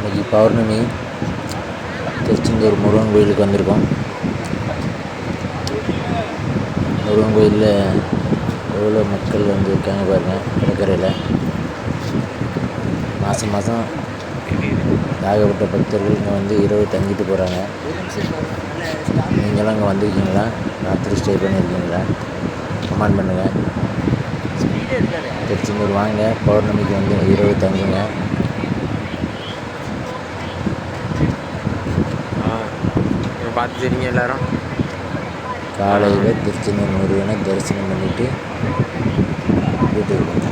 இன்றைக்கி பௌர்ணமி. திருச்செந்தூர் முருகன் கோயிலுக்கு வந்திருக்கோம். முருகன் கோயிலில் எவ்வளோ மக்கள் இருக்காங்க பாருங்கள். கடற்கரையில் மாதம் ஏகப்பட்ட பக்தர்கள் இங்கே இரவு தங்கிட்டு போகிறாங்க. நீங்களாம் இங்கே வந்திருக்கீங்களா? ராத்திரி ஸ்டே பண்ணியிருக்கீங்களா? கமெண்ட் பண்ணுங்கள். திருச்செந்தூர் வாங்க, பௌர்ணமிக்கு இரவு தங்குங்க. பார்த்து சரிங்க எல்லாரும். காலையில் திருச்செந்தூர் முருகனை தரிசனம் பண்ணிவிட்டு வீட்டுக்கு போங்க.